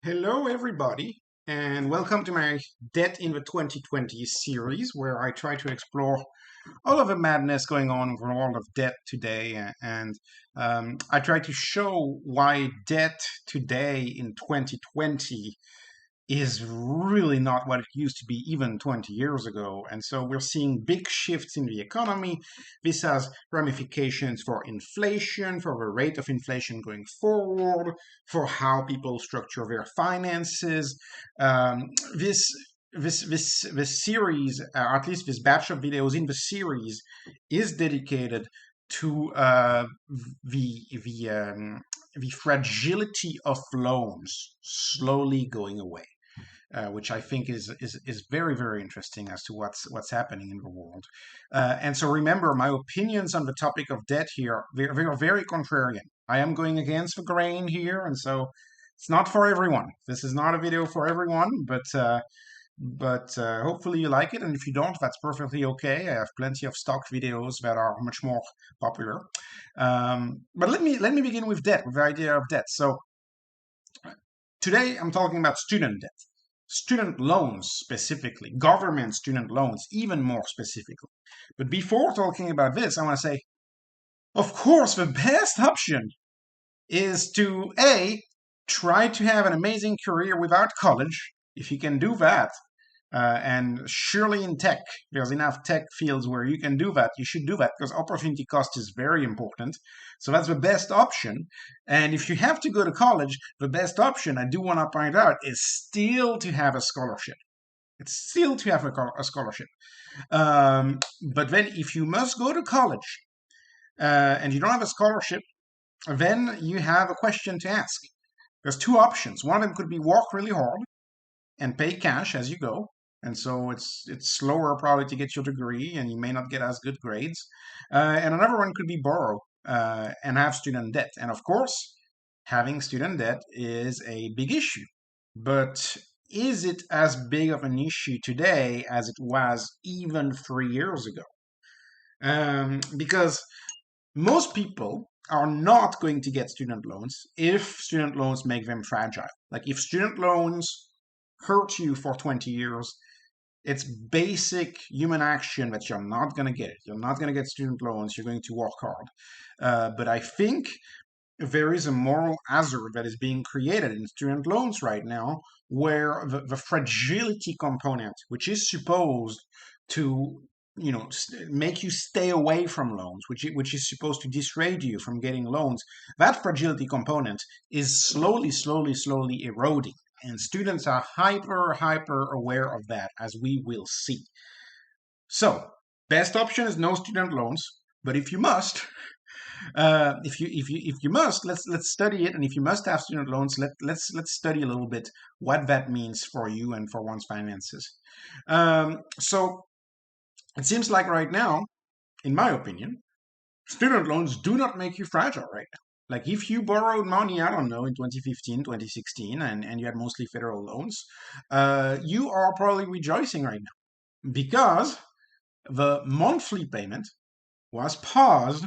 Hello, everybody, and welcome to my Debt in the 2020 series, where I try to explore all of the madness going on in the world of debt today. And I try to show why debt today in 2020 is really not what it used to be even 20 years ago. And so we're seeing big shifts in the economy. This has ramifications for inflation, for the rate of inflation going forward, for how people structure their finances. This this series, at least this batch of videos in the series, is dedicated to the fragility of loans slowly going away, which I think is very, very interesting as to what's happening in the world. And so remember, my opinions on the topic of debt here, they are very contrarian. I am going against the grain here, and so it's not for everyone. This is not a video for everyone, but hopefully you like it. And if you don't, that's perfectly okay. I have plenty of stock videos that are much more popular. But let me begin with debt, with the idea of debt. So today I'm talking about student debt, student loans specifically, government student loans even more specifically. But before talking about this, I want to say, of course, the best option is to A, try to have an amazing career without college. If you can do that, and surely in tech, there's enough tech fields where you can do that. You should do that because opportunity cost is very important. So that's the best option. And if you have to go to college, the best option, I do want to point out, is still to have a scholarship. It's still to have a scholarship. But then if you must go to college and you don't have a scholarship, then you have a question to ask. There's two options. One of them could be work really hard and pay cash as you go. And so it's slower probably to get your degree, and you may not get as good grades. And another one could be borrow and have student debt. And of course, having student debt is a big issue. But is it as big of an issue today as it was even 3 years ago? Because most people are not going to get student loans if student loans make them fragile. Like if student loans hurt you for 20 years, it's basic human action that you're not going to get it. You're not going to get student loans. You're going to work hard. But I think there is a moral hazard that is being created in student loans right now, where the fragility component, which is supposed to make you stay away from loans, which is supposed to dissuade you from getting loans, that fragility component is slowly eroding. And students are hyper aware of that, as we will see. So, best option is no student loans. But if you must, if you must, let's study it. And if you must have student loans, let's study a little bit what that means for you and for one's finances. So it seems like right now, in my opinion, student loans do not make you fragile right now. Like if you borrowed money, I don't know, in 2015, 2016, and you had mostly federal loans, you are probably rejoicing right now because the monthly payment was paused.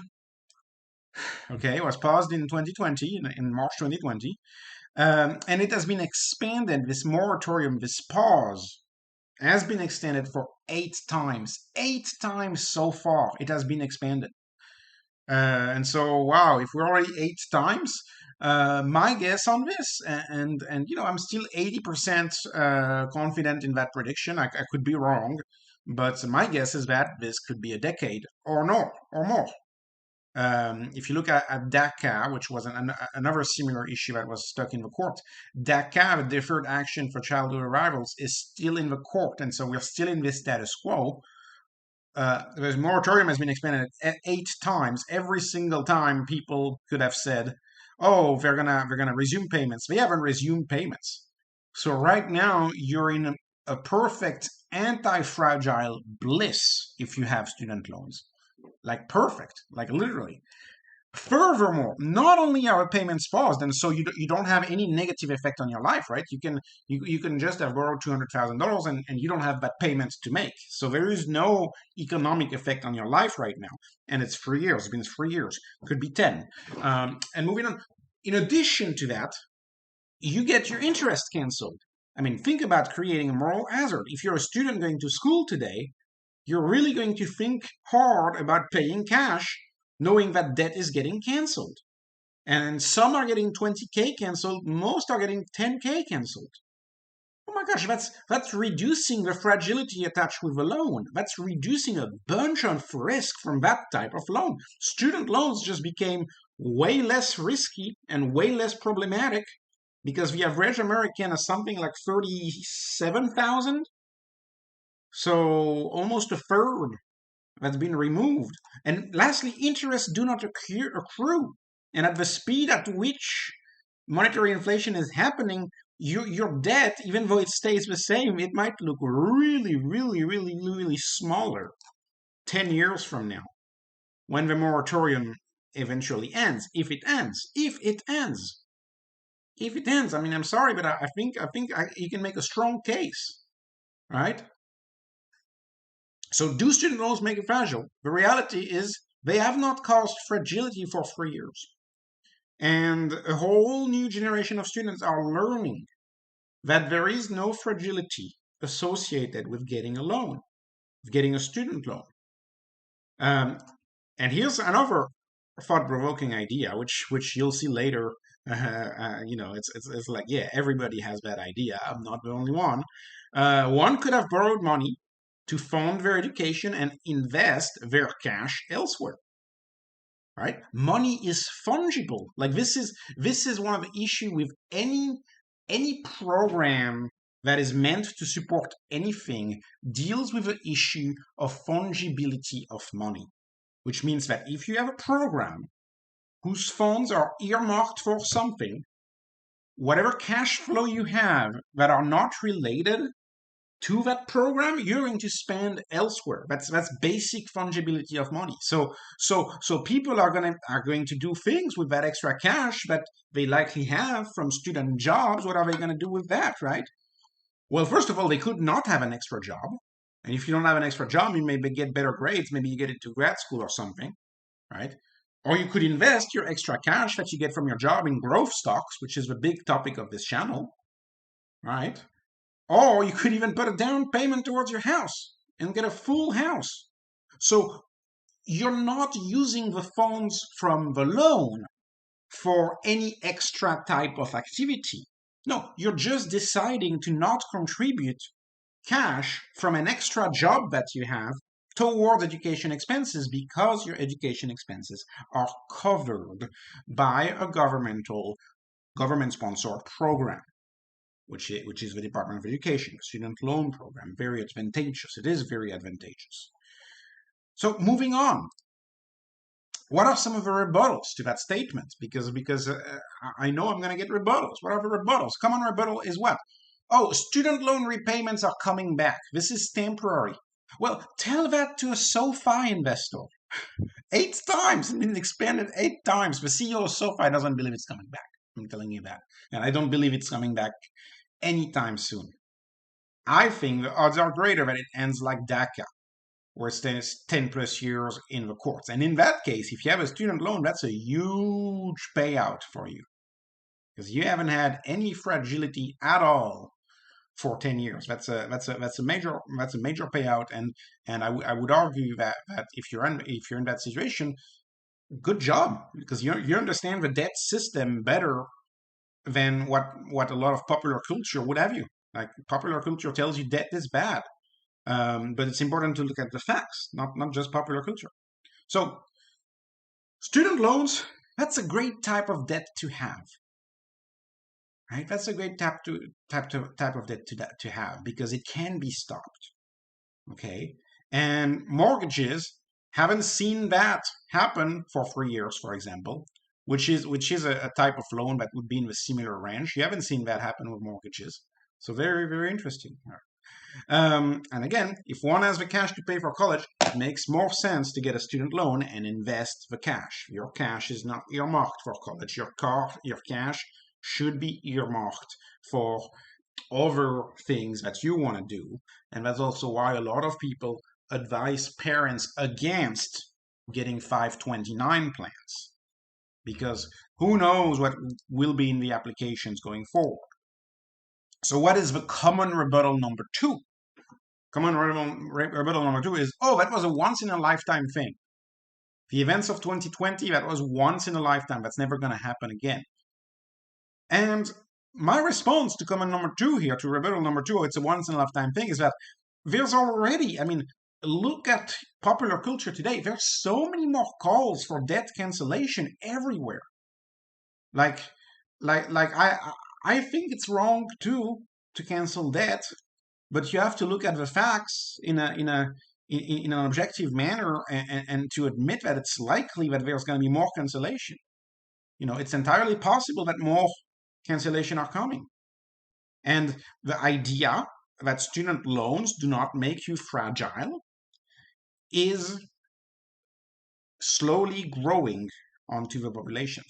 Okay, it was paused in 2020, in March 2020, and it has been expanded. This moratorium, this pause, has been extended for 8 times. 8 times so far, it has been expanded. And so, wow, if we're already 8 times, my guess on this, and I'm still 80% confident in that prediction. I could be wrong, but my guess is that this could be a decade or more. If you look at DACA, which was another similar issue that was stuck in the court, DACA, the Deferred Action for Childhood Arrivals, is still in the court, and so we're still in this status quo. The moratorium has been expanded 8 times. Every single time, people could have said, "Oh, they're gonna resume payments." They haven't resumed payments. So right now, you're in a perfect anti-fragile bliss if you have student loans, like perfect, like literally. Furthermore, not only are payments paused, and so you don't have any negative effect on your life, right? You can just have borrowed $200,000 and you don't have that payment to make. So there is no economic effect on your life right now, and it's 3 years. It's been 3 years. Could be 10. And moving on. In addition to that, you get your interest canceled. I mean, think about creating a moral hazard. If you're a student going to school today, you're really going to think hard about paying cash, knowing that debt is getting canceled. And some are getting 20K canceled, most are getting 10K canceled. Oh my gosh, that's reducing the fragility attached with a loan. That's reducing a bunch of risk from that type of loan. Student loans just became way less risky and way less problematic because the average American is something like 37,000. So almost a third that's been removed. And lastly, interest do not accrue. And at the speed at which monetary inflation is happening, your debt, even though it stays the same, it might look really, really, really, really smaller 10 years from now when the moratorium eventually ends. If it ends. I mean, I'm sorry, but I think you can make a strong case, right? So do student loans make it fragile? The reality is they have not caused fragility for 3 years. And a whole new generation of students are learning that there is no fragility associated with getting a loan, with getting a student loan. And here's another thought-provoking idea, which you'll see later. It's like, yeah, everybody has that idea. I'm not the only one. One could have borrowed money to fund their education and invest their cash elsewhere. Right? Money is fungible. Like this is one of the issue with any program that is meant to support anything deals with the issue of fungibility of money, which means that if you have a program whose funds are earmarked for something, whatever cash flow you have that are not related to that program, you're going to spend elsewhere. That's basic fungibility of money. So people are going to do things with that extra cash that they likely have from student jobs. What are they going to do with that, right? Well, first of all, they could not have an extra job. And if you don't have an extra job, you maybe get better grades. Maybe you get into grad school or something, right? Or you could invest your extra cash that you get from your job in growth stocks, which is the big topic of this channel, right? Or you could even put a down payment towards your house and get a full house. So you're not using the funds from the loan for any extra type of activity. No, you're just deciding to not contribute cash from an extra job that you have towards education expenses because your education expenses are covered by a government-sponsored program, which is the Department of Education, the student loan program. Very advantageous. It is very advantageous. So moving on, what are some of the rebuttals to that statement? Because I know I'm going to get rebuttals. What are the rebuttals? Common rebuttal is what? Oh, student loan repayments are coming back. This is temporary. Well, tell that to a SoFi investor. 8 times, and it's expanded 8 times. The CEO of SoFi doesn't believe it's coming back. I'm telling you that. And I don't believe it's coming back anytime soon. I think the odds are greater that it ends like DACA, where it stays 10 plus years in the courts. And in that case, if you have a student loan, that's a huge payout for you because you haven't had any fragility at all for 10 years. That's a major payout. And I would argue that if you're in that situation, good job, because you understand the debt system better than what a lot of popular culture would have you. Like popular culture tells you debt is bad. But it's important to look at the facts, not just popular culture. So student loans, that's a great type of debt to have. Right? That's a great type of debt to have because it can be stopped. Okay? And mortgages haven't seen that happen for 3 years, for example, which is a type of loan that would be in the similar range. You haven't seen that happen with mortgages. So very, very interesting. And again, if one has the cash to pay for college, it makes more sense to get a student loan and invest the cash. Your cash is not earmarked for college. Your cash should be earmarked for other things that you want to do. And that's also why a lot of people advise parents against getting 529 plans. because who knows what will be in the applications going forward. So what is the common rebuttal number two? Common rebuttal number two is, oh, that was a once in a lifetime thing. The events of 2020, that was once in a lifetime. That's never going to happen again. And my response to common number two here, to rebuttal number two, it's a once in a lifetime thing, is that there's already, I mean, look at popular culture today. There's so many more calls for debt cancellation everywhere. Like, I think it's wrong too to cancel debt, but you have to look at the facts in an objective manner, and to admit that it's likely that there's going to be more cancellation. It's entirely possible that more cancellation are coming. And the idea that student loans do not make you fragile is slowly growing onto the population.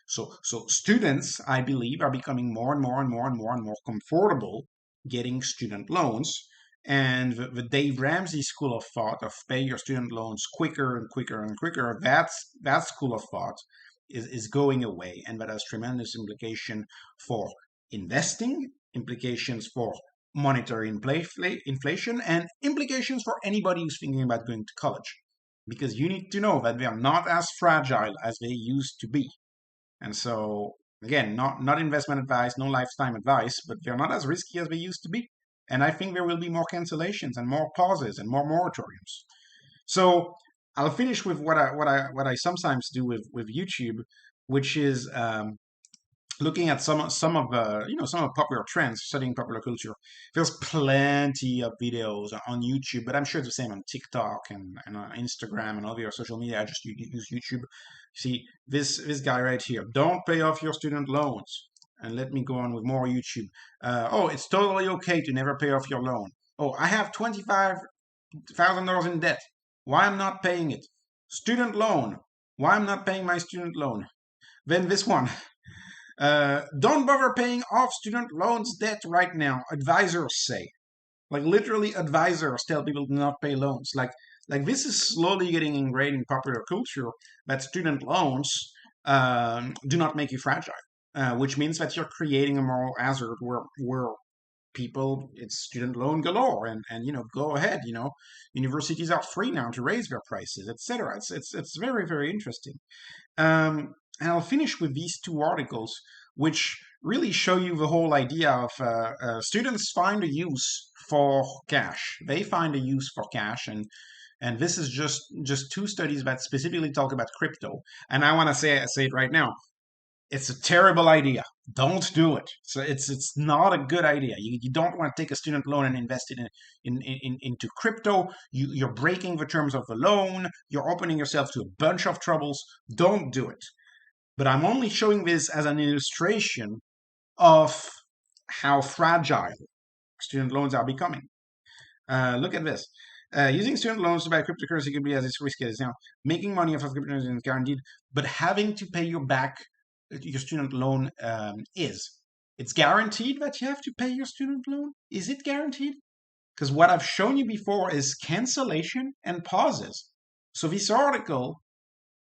So students, I believe, are becoming more and more and more and more and more comfortable getting student loans. And the Dave Ramsey school of thought of pay your student loans quicker and quicker and quicker, that school of thought is going away. And that has tremendous implication for investing, implications for monetary inflation, and implications for anybody who's thinking about going to college. Because you need to know that they are not as fragile as they used to be. And so, again, not investment advice, no lifetime advice, but they're not as risky as they used to be. And I think there will be more cancellations and more pauses and more moratoriums. So I'll finish with what I sometimes do with YouTube, which is looking at some of some of popular trends, studying popular culture. There's plenty of videos on YouTube, but I'm sure it's the same on TikTok and on Instagram and all the other social media. I just use YouTube. See this guy right here. Don't pay off your student loans. And let me go on with more YouTube. Oh, it's totally okay to never pay off your loan. Oh, I have $25,000 in debt. Why I'm not paying it? Student loan. Why I'm not paying my student loan? Then this one. Don't bother paying off student loans debt right now. Advisors say, like literally, advisors tell people to not pay loans. Like this is slowly getting ingrained in popular culture that student loans do not make you fragile, which means that you're creating a moral hazard where people, it's student loan galore, and go ahead. Universities are free now to raise their prices, etc. It's very, very interesting. And I'll finish with these two articles, which really show you the whole idea of students find a use for cash. They find a use for cash, and this is just two studies that specifically talk about crypto. And I want to say it right now. It's a terrible idea. Don't do it. So it's not a good idea. You don't want to take a student loan and invest it into crypto. You're breaking the terms of the loan. You're opening yourself to a bunch of troubles. Don't do it. But I'm only showing this as an illustration of how fragile student loans are becoming. Look at this. Using student loans to buy cryptocurrency could be as risky as now. Making money off of cryptocurrency is guaranteed, but having to pay your student loan it's guaranteed that you have to pay your student loan? Is it guaranteed? Because what I've shown you before is cancellation and pauses. So this article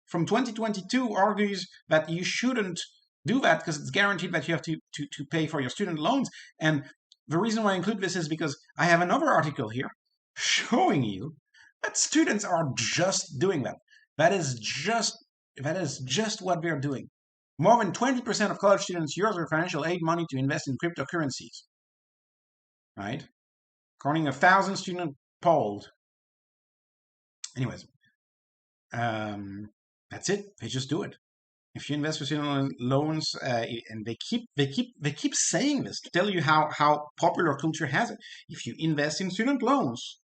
from 2022 argues that you shouldn't do that because it's guaranteed that you have to pay for your student loans. And the reason why I include this is because I have another article here showing you that students are just doing that. That is just what they're doing. More than 20% of college students use their financial aid money to invest in cryptocurrencies. Right? According to 1,000 students polled. Anyways, that's it. They just do it. If you invest with student loans, and they keep saying this to tell you how popular culture has it. If you invest in student loans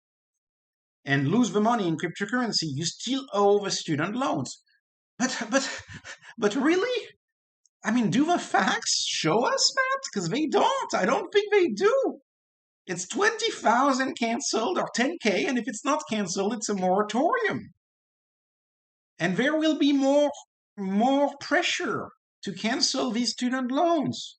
and lose the money in cryptocurrency, you still owe the student loans. But really? I mean, do the facts show us that? Because they don't. I don't think they do. It's 20,000 canceled or 10K, and if it's not canceled, it's a moratorium. And there will be more pressure to cancel these student loans.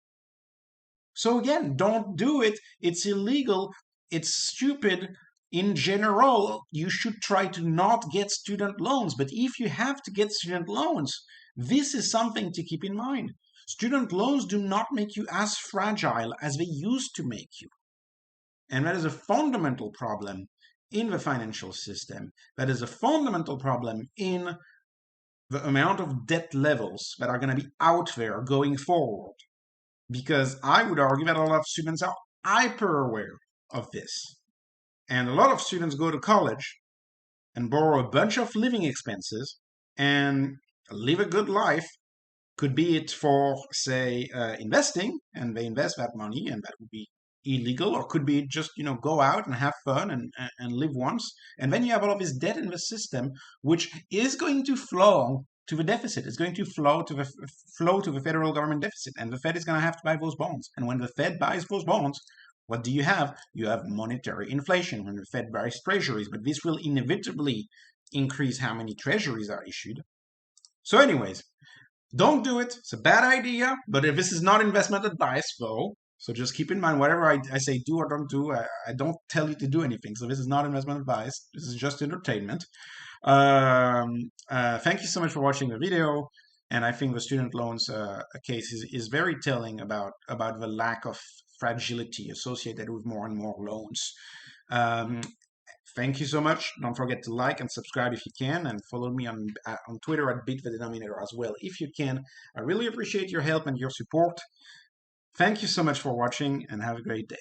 So again, don't do it. It's illegal. It's stupid. In general, you should try to not get student loans. But if you have to get student loans, This is something to keep in mind. Student loans do not make you as fragile as they used to make you. And that is a fundamental problem in the financial system. That is a fundamental problem in the amount of debt levels that are going to be out there going forward. Because I would argue that a lot of students are hyper aware of this. And a lot of students go to college and borrow a bunch of living expenses and live a good life. Could be it for, say, investing, and they invest that money, and that would be illegal, or could be just go out and have fun and live once, and then you have all of this debt in the system, which is going to flow to the deficit. It's going to flow to the federal government deficit, and the Fed is going to have to buy those bonds. And when the Fed buys those bonds, what do you have? You have monetary inflation when the Fed buys treasuries, but this will inevitably increase how many treasuries are issued. So anyways, don't do it. It's a bad idea, but if this is not investment advice, though, so just keep in mind whatever I say do or don't do, I don't tell you to do anything. So this is not investment advice. This is just entertainment. Thank you so much for watching the video. And I think the student loans case is very telling about the lack of fragility associated with more and more loans. Thank you so much. Don't forget to like and subscribe if you can, and follow me on Twitter at @Denominator as well if you can. I really appreciate your help and your support. Thank you so much for watching, and have a great day.